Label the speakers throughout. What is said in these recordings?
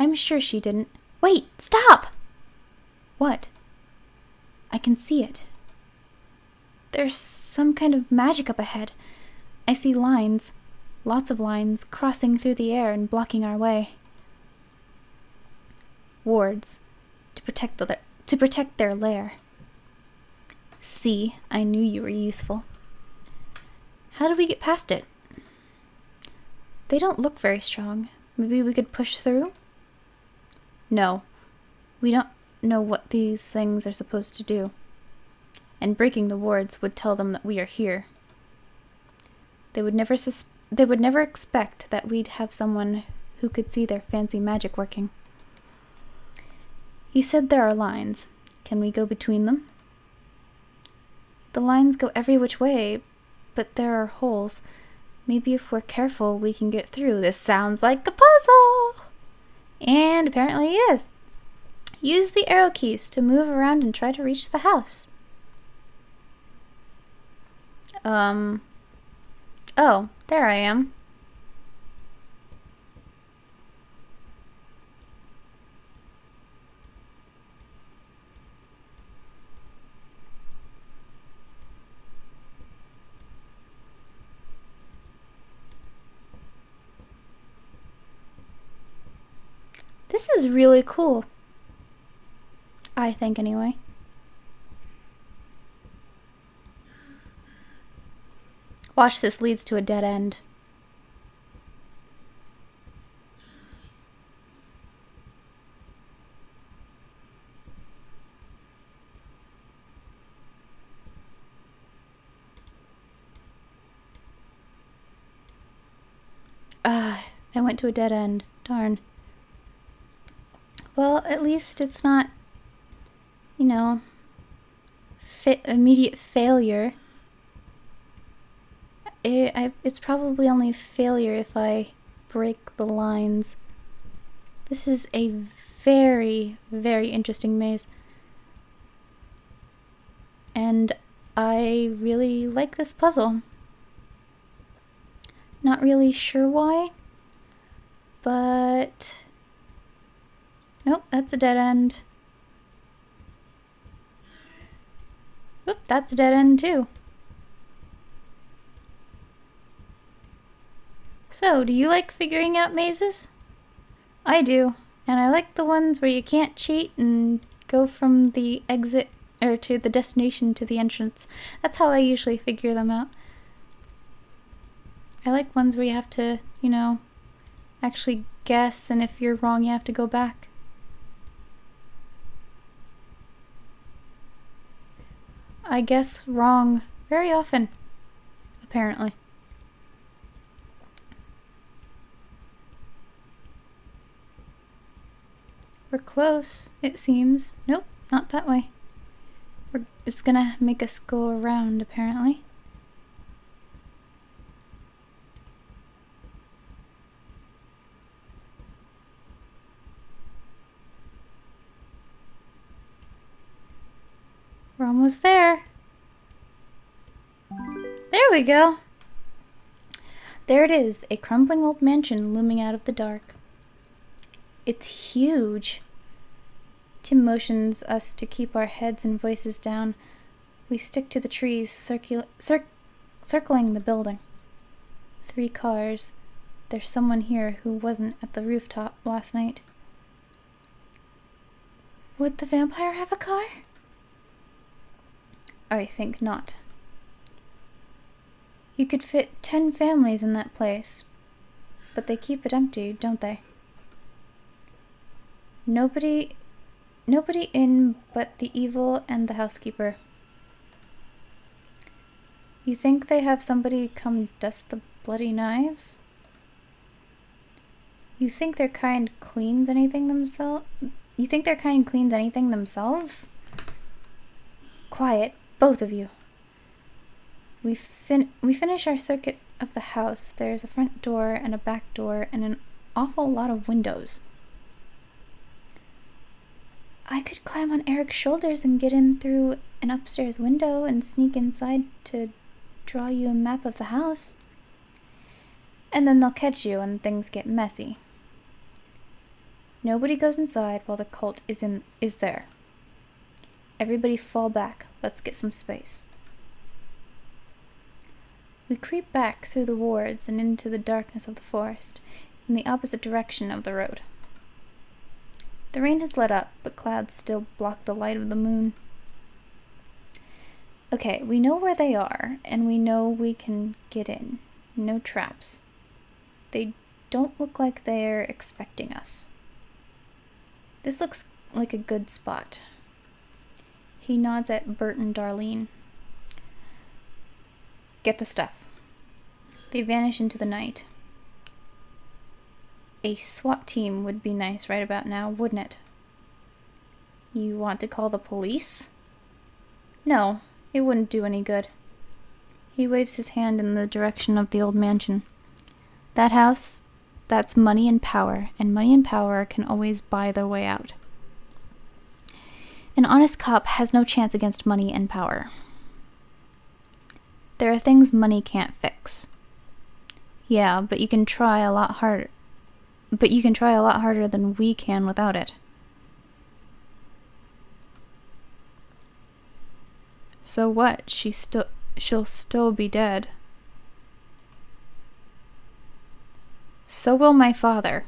Speaker 1: I'm sure she didn't. Wait, stop! What? I can see it. There's some kind of magic up ahead. I see lines, lots of lines, crossing through the air and blocking our way. Wards, to protect their lair. See, I knew you were useful. How do we get past it? They don't look very strong. Maybe we could push through? No. We don't know what these things are supposed to do. And breaking the wards would tell them that we are here. They would never expect that we'd have someone who could see their fancy magic working. You said there are lines. Can we go between them? The lines go every which way, but there are holes. Maybe if we're careful, we can get through. This sounds like a puzzle! And apparently it is. Use the arrow keys to move around and try to reach the house. Oh, there I am. This is really cool. I think, anyway. Watch, this leads to a dead end. I went to a dead end. Darn. Well, at least it's not, you know, immediate failure. It's probably only failure if I break the lines. This is a very, very interesting maze. And I really like this puzzle. Not really sure why, but... Nope, that's a dead end. Oop, that's a dead end too. So, do you like figuring out mazes? I do, and I like the ones where you can't cheat and go from the exit or to the destination to the entrance. That's how I usually figure them out. I like ones where you have to, you know, actually guess, and if you're wrong, you have to go back. I guess wrong very often, apparently. We're close, it seems. Nope, not that way. It's gonna make us go around, apparently. We're almost there. There we go. There it is, a crumbling old mansion looming out of the dark. It's huge. Tim motions us to keep our heads and voices down. We stick to the trees, circling the building. 3 cars. There's someone here who wasn't at the rooftop last night. Would the vampire have a car? I think not. You could fit 10 families in that place, but they keep it empty, don't they? Nobody in but the evil and the housekeeper. You think they have somebody come dust the bloody knives? You think their kind cleans anything themselves? You think their kind cleans anything themselves? Quiet, both of you. We finish our circuit of the house. There's a front door and a back door and an awful lot of windows. I could climb on Eric's shoulders and get in through an upstairs window and sneak inside to draw you a map of the house. And then they'll catch you and things get messy. Nobody goes inside while the cult is there. Everybody fall back. Let's get some space. We creep back through the wards and into the darkness of the forest, in the opposite direction of the road. The rain has let up, but clouds still block the light of the moon. Okay, we know where they are, and we know we can get in. No traps. They don't look like they're expecting us. This looks like a good spot. He nods at Bert and Darlene. Get the stuff. They vanish into the night. A SWAT team would be nice right about now, wouldn't it? You want to call the police? No, it wouldn't do any good. He waves his hand in the direction of the old mansion. That house, that's money and power can always buy their way out. An honest cop has no chance against money and power. There are things money can't fix. Yeah, but you can try a lot harder. But you can try a lot harder than we can without it. So what? She'll still be dead. So will my father.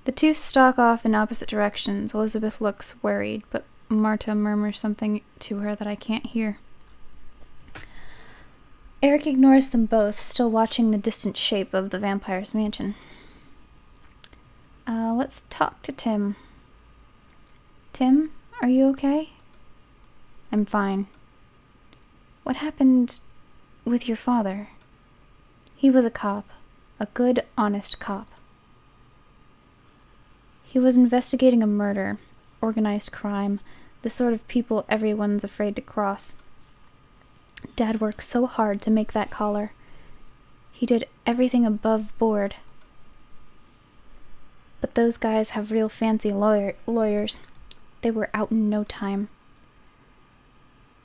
Speaker 1: The two stalk off in opposite directions. Elizabeth looks worried, but Marta murmurs something to her that I can't hear. Eric ignores them both, still watching the distant shape of the vampire's mansion. Let's talk to Tim. Tim, are you okay? I'm fine. What happened with your father? He was a cop. A good, honest cop. He was investigating a murder, organized crime, the sort of people everyone's afraid to cross. Dad worked so hard to make that collar. He did everything above board. But those guys have real fancy lawyers. They were out in no time.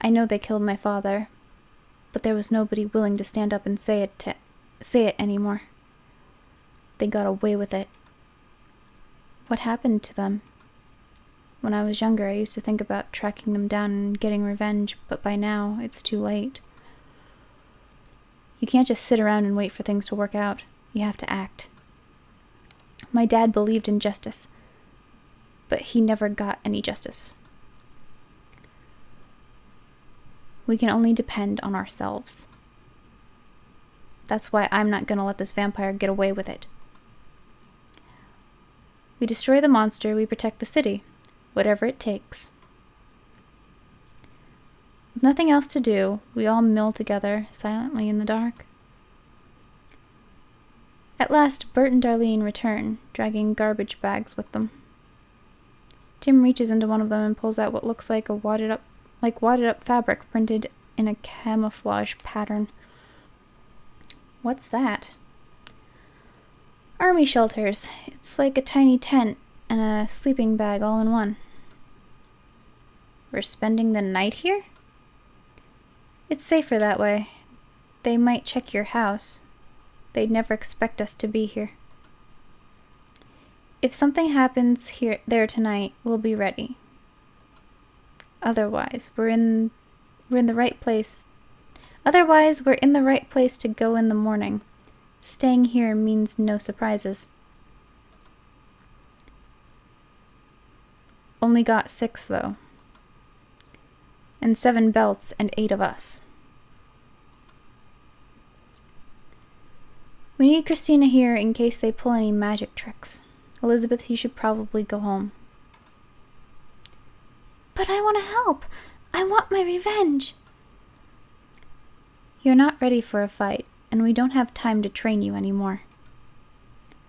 Speaker 1: I know they killed my father, but there was nobody willing to stand up and say it anymore. They got away with it. What happened to them? When I was younger, I used to think about tracking them down and getting revenge, but by now, it's too late. You can't just sit around and wait for things to work out. You have to act. My dad believed in justice, but he never got any justice. We can only depend on ourselves. That's why I'm not gonna let this vampire get away with it. We destroy the monster, we protect the city. Whatever it takes. With nothing else to do, we all mill together, silently in the dark. At last, Bert and Darlene return, dragging garbage bags with them. Tim reaches into one of them and pulls out what looks like wadded up fabric printed in a camouflage pattern. What's that? Army shelters. It's like a tiny tent and a sleeping bag all in one. We're spending the night here? It's safer that way. They might check your house. They'd never expect us to be here. If something happens there tonight, we'll be ready. Otherwise, we're in the right place. Otherwise, we're in the right place to go in the morning. Staying here means no surprises. Only got 6, though. And 7 belts and 8 of us. We need Christina here in case they pull any magic tricks. Elizabeth, you should probably go home. But I want to help. I want my revenge. You're not ready for a fight, and we don't have time to train you anymore.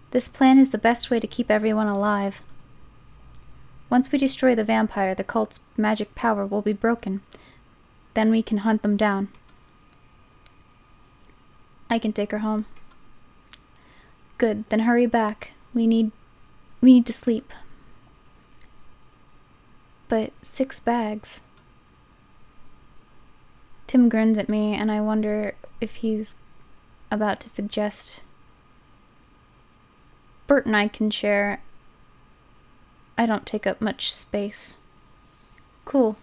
Speaker 1: This plan is the best way to keep everyone alive. Once we destroy the vampire, the cult's magic power will be broken. Then we can hunt them down. I can take her home. Good, then hurry back. We need to sleep. But 6 bags. Tim grins at me, and I wonder if he's about to suggest Bert and I can share. I don't take up much space. Cool.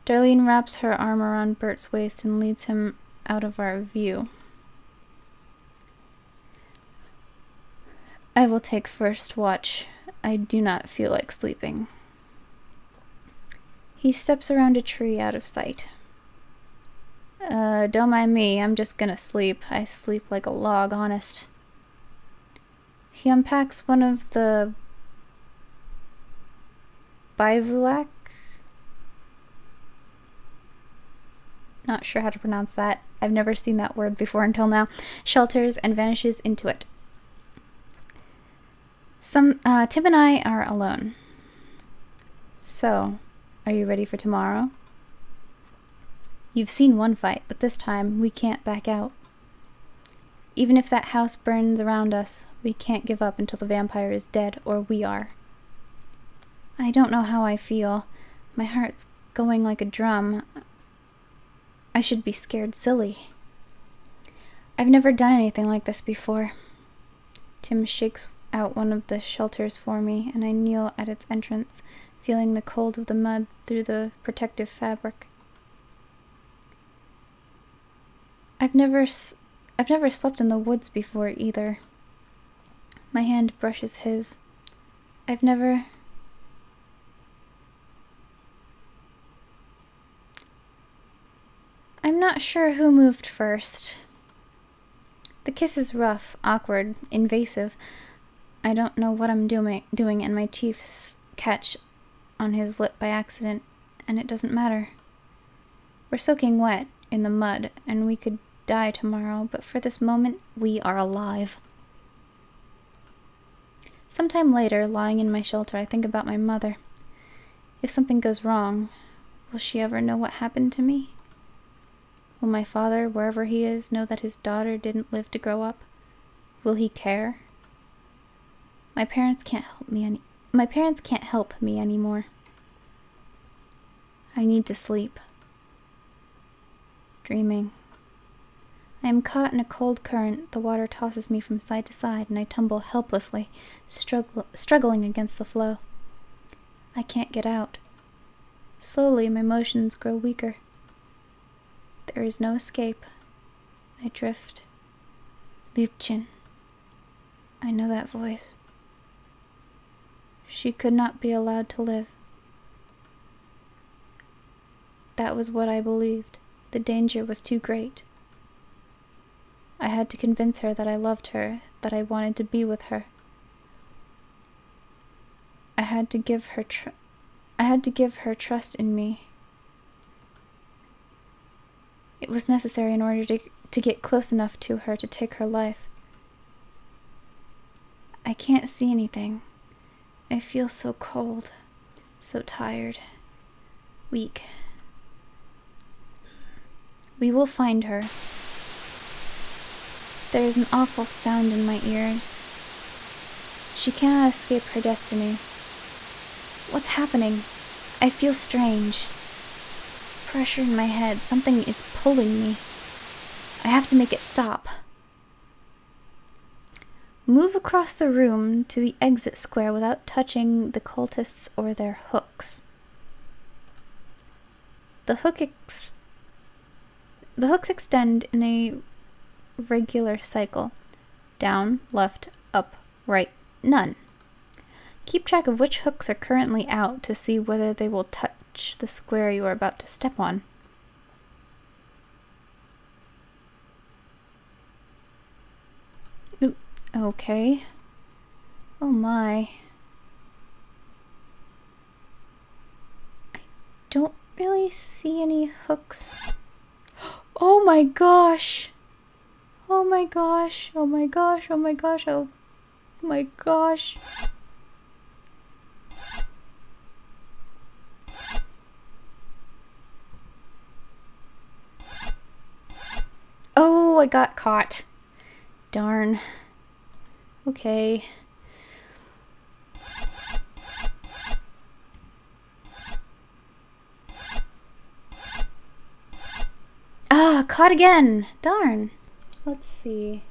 Speaker 1: Darlene wraps her arm around Bert's waist and leads him out of our view. I will take first watch. I do not feel like sleeping. He steps around a tree out of sight. Don't mind me, I'm just gonna sleep. I sleep like a log, honest. He unpacks one of the bivouac? Not sure how to pronounce that. I've never seen that word before until now. Shelters and vanishes into it. Tim and I are alone. So, are you ready for tomorrow? You've seen one fight, but this time we can't back out. Even if that house burns around us, we can't give up until the vampire is dead, or we are. I don't know how I feel. My heart's going like a drum. I should be scared silly. I've never done anything like this before. Tim shakes out one of the shelters for me, and I kneel at its entrance, feeling the cold of the mud through the protective fabric. I've never slept in the woods before either. My hand brushes his. I'm not sure who moved first. The kiss is rough, awkward, invasive. I don't know what I'm doing, and my teeth catch on his lip by accident, and it doesn't matter. We're soaking wet in the mud, and we could die tomorrow, but for this moment, we are alive. Sometime later, lying in my shelter, I think about my mother. If something goes wrong, will she ever know what happened to me? Will my father, wherever he is, know that his daughter didn't live to grow up? Will he care? My parents can't help me anymore. I need to sleep. Dreaming. I am caught in a cold current. The water tosses me from side to side, and I tumble helplessly, struggling against the flow. I can't get out. Slowly, my motions grow weaker. There is no escape. I drift. Liebchen. I know that voice. She could not be allowed to live. That was what I believed. The danger was too great. I had to convince her that I loved her, that I wanted to be with her. I had to give her trust in me. It was necessary in order to get close enough to her to take her life. I can't see anything. I feel so cold, so tired, weak. We will find her. There is an awful sound in my ears. She cannot escape her destiny. What's happening? I feel strange. Pressure in my head. Something is pulling me. I have to make it stop. Move across the room to the exit square without touching the cultists or their hooks. The hooks extend in a regular cycle. Down, left, up, right, none. Keep track of which hooks are currently out to see whether they will touch the square you are about to step on. Ooh, okay. Oh my. I don't really see any hooks. Oh my gosh! Oh my gosh, oh my gosh, oh my gosh, oh my gosh. Oh, I got caught. Darn. Okay. Ah, caught again. Darn. Let's see.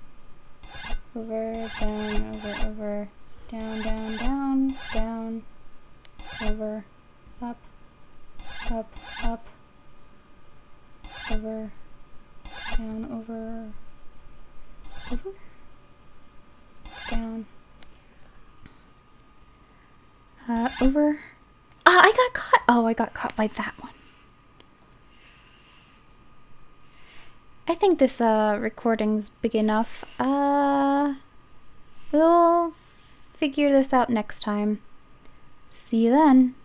Speaker 1: over, down, over, down, down, down, down, over, up, up, up, over, down, over, down, over. Ah, I got caught. Oh, I got caught by that one. I think this recording's big enough. We'll figure this out next time. See you then.